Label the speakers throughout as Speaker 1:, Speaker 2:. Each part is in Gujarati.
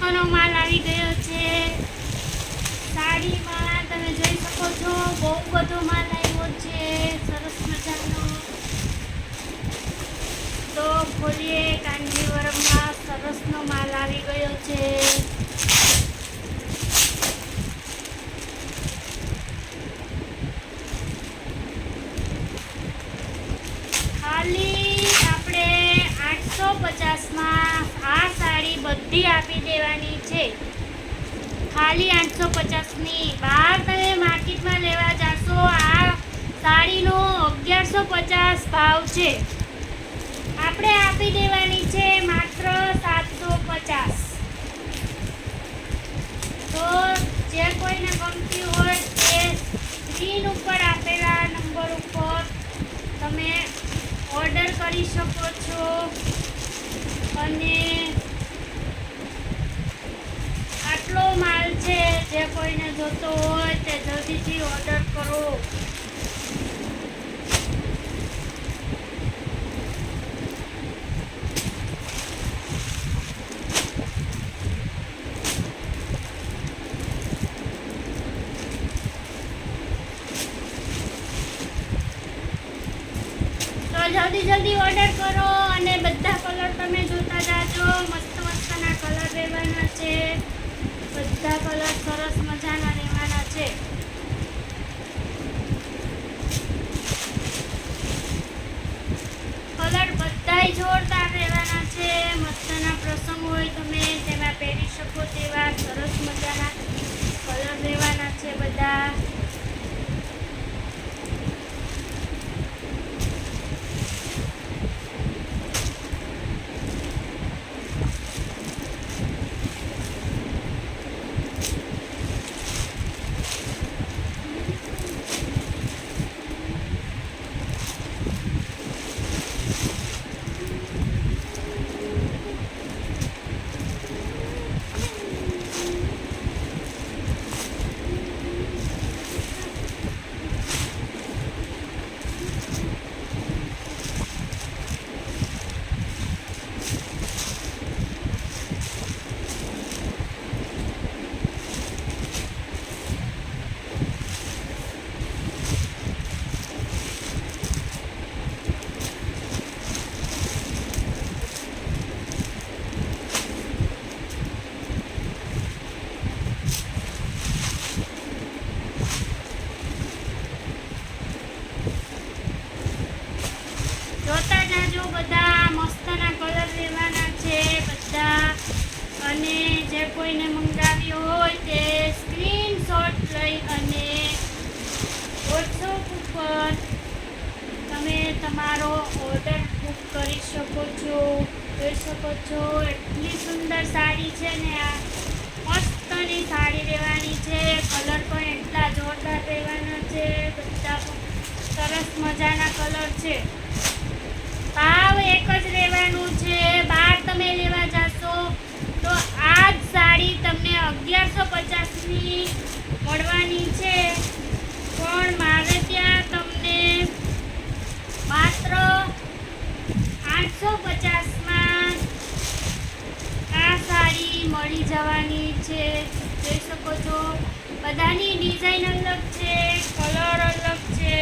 Speaker 1: મસ્તનો માલ આવી ગયો છે સાડીમાં. તમે જોઈ શકો છો બહુ બધો માલ આવ્યો છે સરસ મજાનો. તો ખોલીએ. કાંજીવરમમાં સરસનો માલ આવી ગયો છે. ખાલી આપણે 850માં આ સાડી બધી આપી દેવાની છે. ખાલી 850ની. બહાર તમે માર્કેટમાં લેવા જાશો આ સાડીનો 1150 ભાવ છે. આપણે આપી દેવાની છે માત્ર 750. તો જે કોઈને ગમતી હોય તે સ્ક્રીન ઉપર આપેલા નંબર ઉપર તમે ઓર્ડર કરી શકો છો. અને આટલો માલ છે, જે કોઈને જોતો હોય તે જલ્દીથી ઓર્ડર કરો. જલ્દી ઓર્ડર કરો અને બધા કલર તમે જોતા જાજો. મસ્ત મસ્તના કલર રહેવાના છે. બધા કલર સરસ મજાના રહેવાના છે. કલર બધાય જોરદાર રહેવાના છે. મસ્તના પ્રસંગ હોય તમે તેમાં પહેરી શકો તેવા સરસ મજાના કલર રહેવાના છે બધા. જોતા જાજો. બધા મસ્તના કલર લેવાના છે બધા. અને જે કોઈને મંગાવી હોય તે સ્ક્રીનશોટ લઈ અને વોટ્સઅપ ઉપર તમે તમારો ઓર્ડર બુક કરી શકો છો. જોઈ શકો છો એટલી સુંદર સાડી છે ને. આ મસ્તની સાડી રહેવાની છે. કલર પણ એટલા જોરદાર રહેવાના છે. બધા સરસ મજાના કલર છે. ભાવ એક જ રહેવાનું છે. બહાર તમે લેવા જાશો તો આ જ સાડી તમને 1150ની મળવાની છે. પણ મારે ત્યાં તમને માત્ર 850માં આ સાડી મળી જવાની છે. જોઈ શકો છો બધાની ડિઝાઇન અલગ છે, કલર અલગ છે.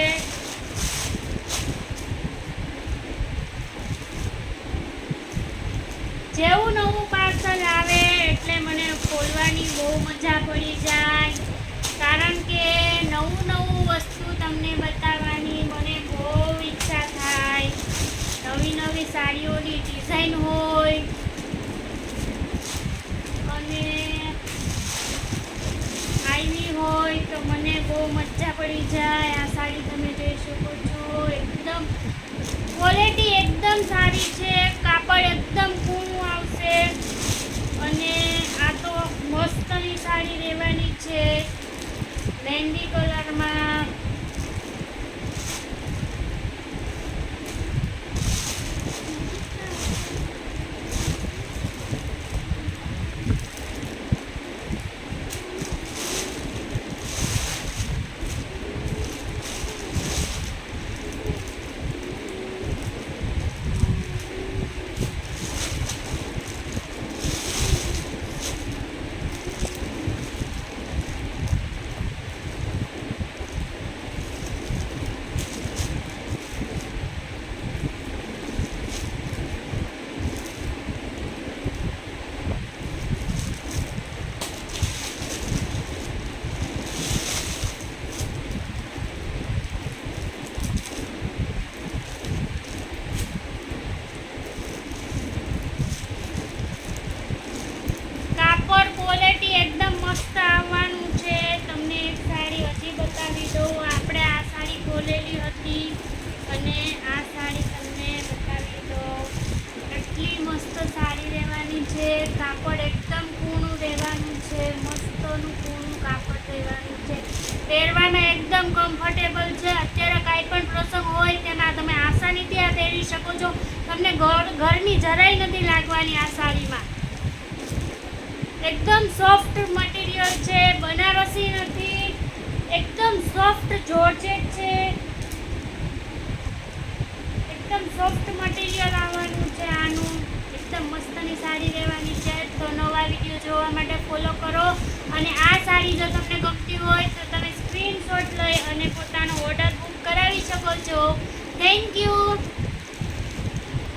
Speaker 1: જેવું નવું પાર્સલ આવે એટલે મને ખોલવાની બહુ મજા પડી જાય. કારણ કે નવું વસ્તુ તમને બતાવવાની મને બહુ ઈચ્છા થાય. નવી સાડીઓની ડિઝાઇન હોય અને આવી હોય તો મને બહુ મજા પડી જાય. આ સાડી તમે જોઈ શકો છો એકદમ ક્વોલિટી એકદમ સારી છે. કાપડ એકદમ કૂણું આવશે. અને આ તો મસ્તની સાડી રહેવાની છે મહેંદી કલરમાં. મસ્ત આવવાનું છે. તમને એક સાડી હજી બતાવી દઉં. આપણે આ સાડી ખોલેલી હતી અને આ સાડી તમને બતાવી દઉં. એટલી મસ્ત સાડી રહેવાની છે. કાપડ એકદમ કૂણું રહેવાનું છે. મસ્તનું કૂણું કાપડ રહેવાનું છે. પહેરવામાં એકદમ કમ્ફર્ટેબલ છે. અત્યારે કાંઈ પણ પ્રસંગ હોય તેમાં તમે આસાનીથી આ પહેરી શકો છો. તમને ઘરની જરાય નથી લાગવાની આ સાડીમાં. એકદમ સોફ્ટ મટીરિયલ છે. બનારસી નથી, એકદમ સોફ્ટ જોર્જેટ છે. એકદમ સોફ્ટ મટીરિયલ આવવાનું છે આનું. એકદમ મસ્તની સાડી રહેવાની છે. તો નવા વિડીયો જોવા માટે ફોલો કરો. અને આ સાડી જો તમને ગમતી હોય તો તમે સ્ક્રીનશોટ લઈ અને પોતાનો ઓર્ડર બુક કરાવી શકો છો. Thank you.